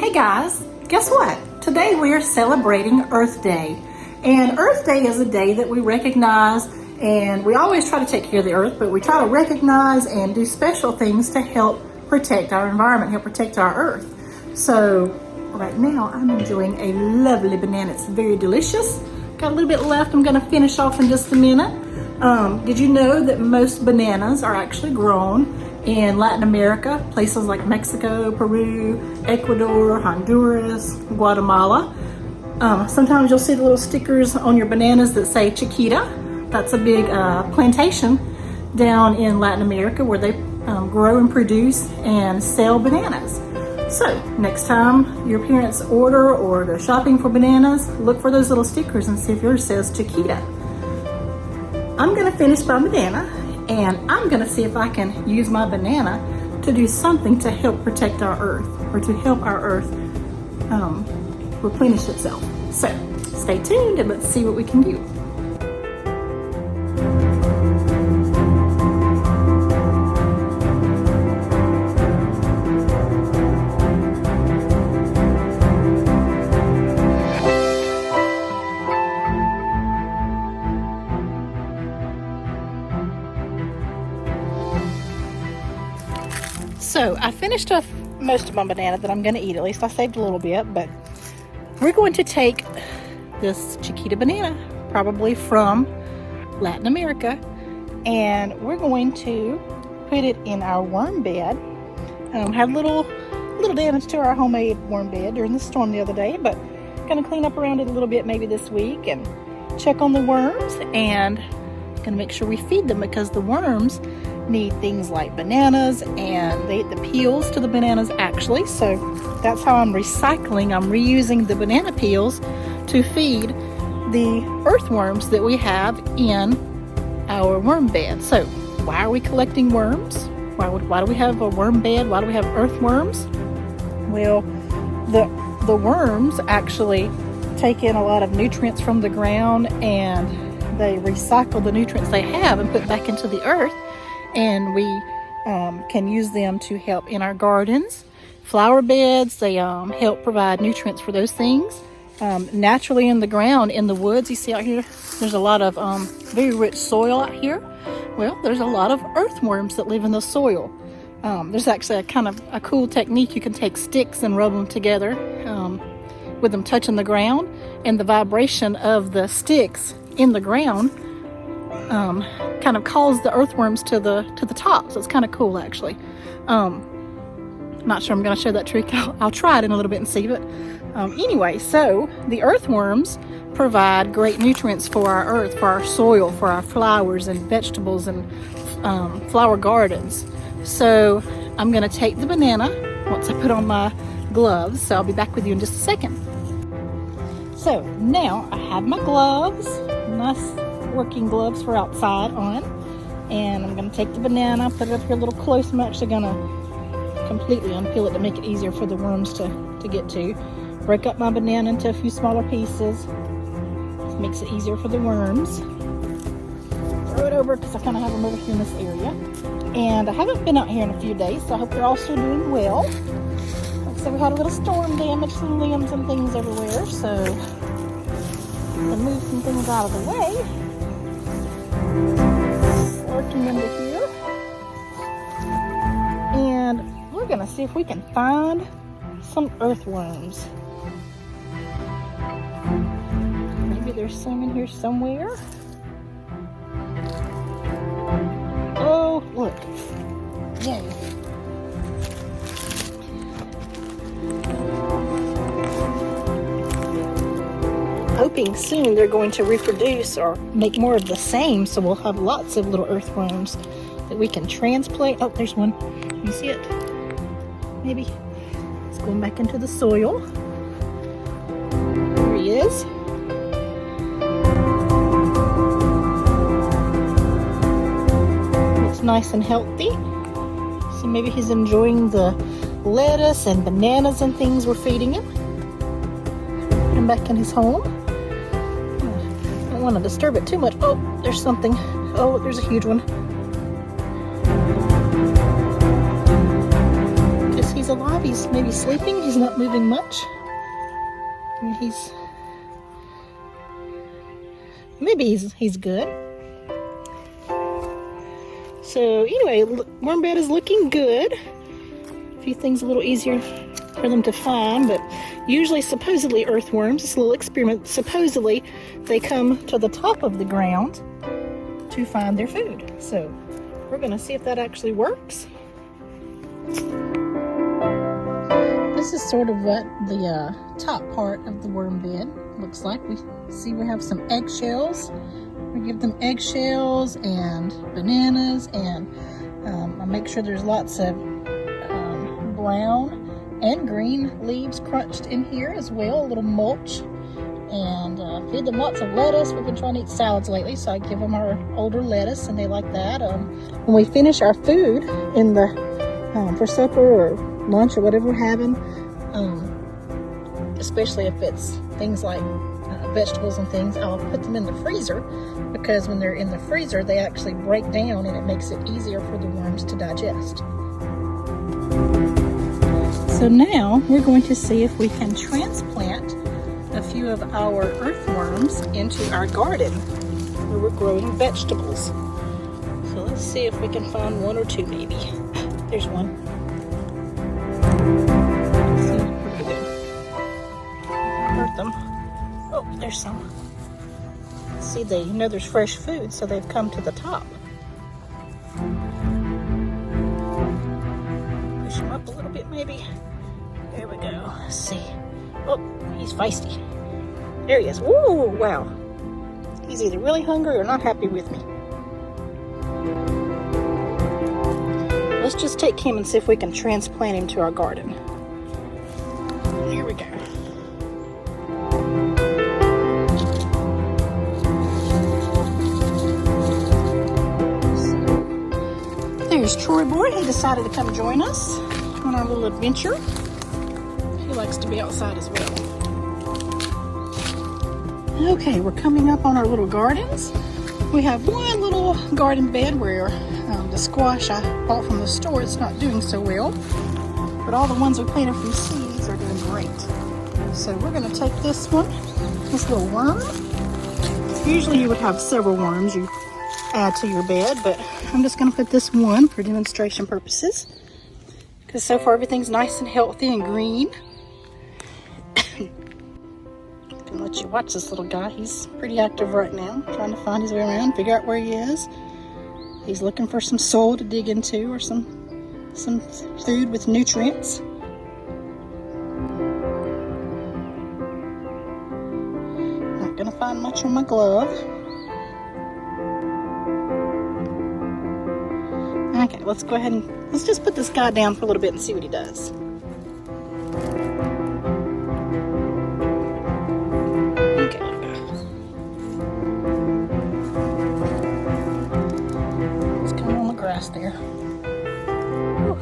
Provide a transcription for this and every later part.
Hey guys, guess what? Today we are celebrating Earth Day. And Earth Day is a day that we recognize, and we always try to take care of the earth, but we try to recognize and do special things to help protect our environment, help protect our earth. So right now I'm enjoying a lovely banana. It's very delicious. Got a little bit left. I'm gonna finish off in just a minute. Did you know that most bananas are actually grown in Latin America, places like Mexico, Peru, Ecuador, Honduras, Guatemala? Sometimes you'll see the little stickers on your bananas that say Chiquita. That's a big plantation down in Latin America where they grow and produce and sell bananas. So next time your parents order or go shopping for bananas, look for those little stickers and see if yours says Chiquita. I'm gonna finish my banana, and I'm gonna see if I can use my banana to do something to help protect our earth, or to help our earth replenish itself. So stay tuned and let's see what we can do. So I finished off most of my banana that I'm going to eat. At least I saved a little bit, but we're going to take this Chiquita banana, probably from Latin America, and we're going to put it in our worm bed. Had a little damage to our homemade worm bed during the storm the other day, but going to clean up around it a little bit maybe this week and check on the worms, and going to make sure we feed them, because the worms need things like bananas, and they eat the peels to the bananas actually. So that's how I'm recycling. I'm reusing the banana peels to feed the earthworms that we have in our worm bed. So why are we collecting worms? Why do we have a worm bed? Why do we have earthworms? Well, the worms actually take in a lot of nutrients from the ground, and they recycle the nutrients they have and put back into the earth. And we can use them to help in our gardens, flower beds. They help provide nutrients for those things. Naturally in the ground, in the woods, you see out here, there's a lot of very rich soil out here. Well, there's a lot of earthworms that live in the soil. There's actually a kind of a cool technique. You can take sticks and rub them together with them touching the ground, and the vibration of the sticks in the ground kind of calls the earthworms to the top. So it's kind of cool actually. Not sure I'm going to show that trick. I'll try it in a little bit and see. But anyway, so the earthworms provide great nutrients for our earth, for our soil, for our flowers and vegetables and flower gardens. So I'm going to take the banana once I put on my gloves. So I'll be back with you in just a second. So now I have my gloves, nice working gloves for outside on, and I'm going to take the banana, put it up here a little close. I'm actually going to completely unpeel it to make it easier for the worms to get to. Break up my banana into a few smaller pieces. This makes it easier for the worms. Throw it over, because I kind of have them over here in this area. And I haven't been out here in a few days, so I hope they're all still doing well. Like I said, we had a little storm damage, some limbs and things everywhere, so to move some things out of the way. Working into here, and we're gonna see if we can find some earthworms. Maybe there's some in here somewhere. Oh, look. Yay. Hoping soon they're going to reproduce or make more of the same, so we'll have lots of little earthworms that we can transplant. Oh, there's one. You see it? Maybe. It's going back into the soil. There he is. Looks nice and healthy. So maybe he's enjoying the lettuce and bananas and things we're feeding him. Put him back in his home. I don't want to disturb it too much. Oh, there's something. Oh, there's a huge one. Guess he's he's alive. He's maybe sleeping. He's not moving much. And he's good. So anyway, worm bed is looking good. A few things a little easier for them to find, but usually, supposedly, earthworms, this little experiment, supposedly they come to the top of the ground to find their food. So we're going to see if that actually works. This is sort of what the top part of the worm bed looks like. We have some eggshells. We give them eggshells and bananas, and I make sure there's lots of brown and green leaves crunched in here as well, a little mulch, and feed them lots of lettuce. We've been trying to eat salads lately, so I give them our older lettuce, and they like that. When we finish our food in the for supper or lunch or whatever we're having, especially if it's things like vegetables and things, I'll put them in the freezer, because when they're in the freezer, they actually break down, and it makes it easier for the worms to digest. So now we're going to see if we can transplant a few of our earthworms into our garden where we're growing vegetables. So let's see if we can find one or two maybe. There's one. Let's see, where did they go? Hurt them. Oh, there's some. See, they know there's fresh food, so they've come to the top. Push them up a little bit maybe. There we go. Let's see. Oh, he's feisty. There he is. Woo, wow. He's either really hungry or not happy with me. Let's just take him and see if we can transplant him to our garden. Here we go. There's Troy Boy. He decided to come join us on our little adventure. He likes to be outside as well. Okay, we're coming up on our little gardens. We have one little garden bed where the squash I bought from the store is not doing so well, but all the ones we planted from seeds are doing great. So we're going to take this one, this little worm. Usually you would have several worms you add to your bed, but I'm just going to put this one for demonstration purposes, because so far everything's nice and healthy and green. I'm gonna let you watch this little guy. He's pretty active right now, trying to find his way around, figure out where he is. He's looking for some soil to dig into, or some food with nutrients. Not gonna find much on my glove. Okay, let's go ahead and let's just put this guy down for a little bit and see what he does. Okay. Let's come on the grass there. Whew.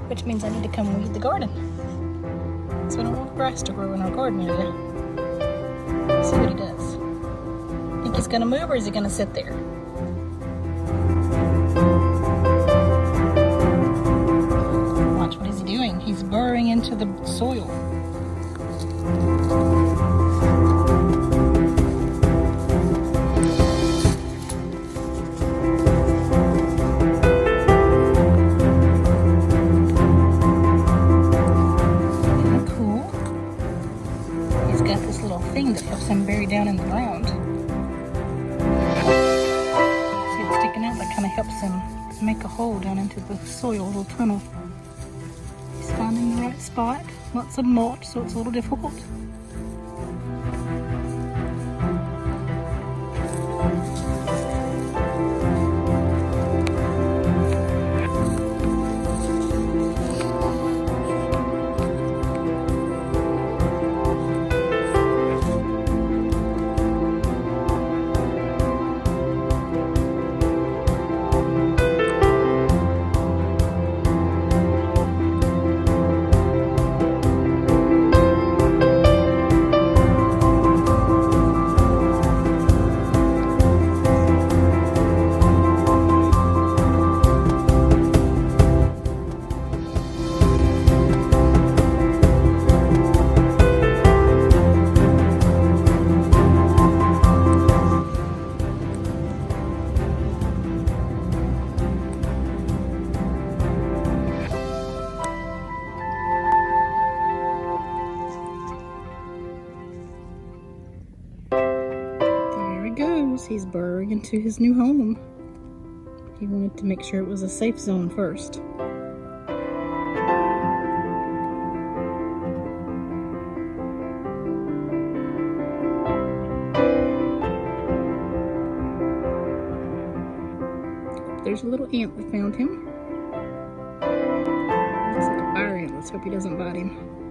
Which means I need to come weed the garden. So we don't want grass to grow in our garden area. Let's see what he does. Think he's gonna move, or is he gonna sit there? He's burrowing into the soil. Isn't that cool? He's got this little thing that helps him bury down in the ground. See it sticking out? That kind of helps him make a hole down into the soil, a little tunnel. Finding the right spot. Lots of mulch, so it's a little difficult. He's burrowing into his new home. He wanted to make sure it was a safe zone first. There's a little ant that found him. Looks like a fire ant. Let's hope he doesn't bite him.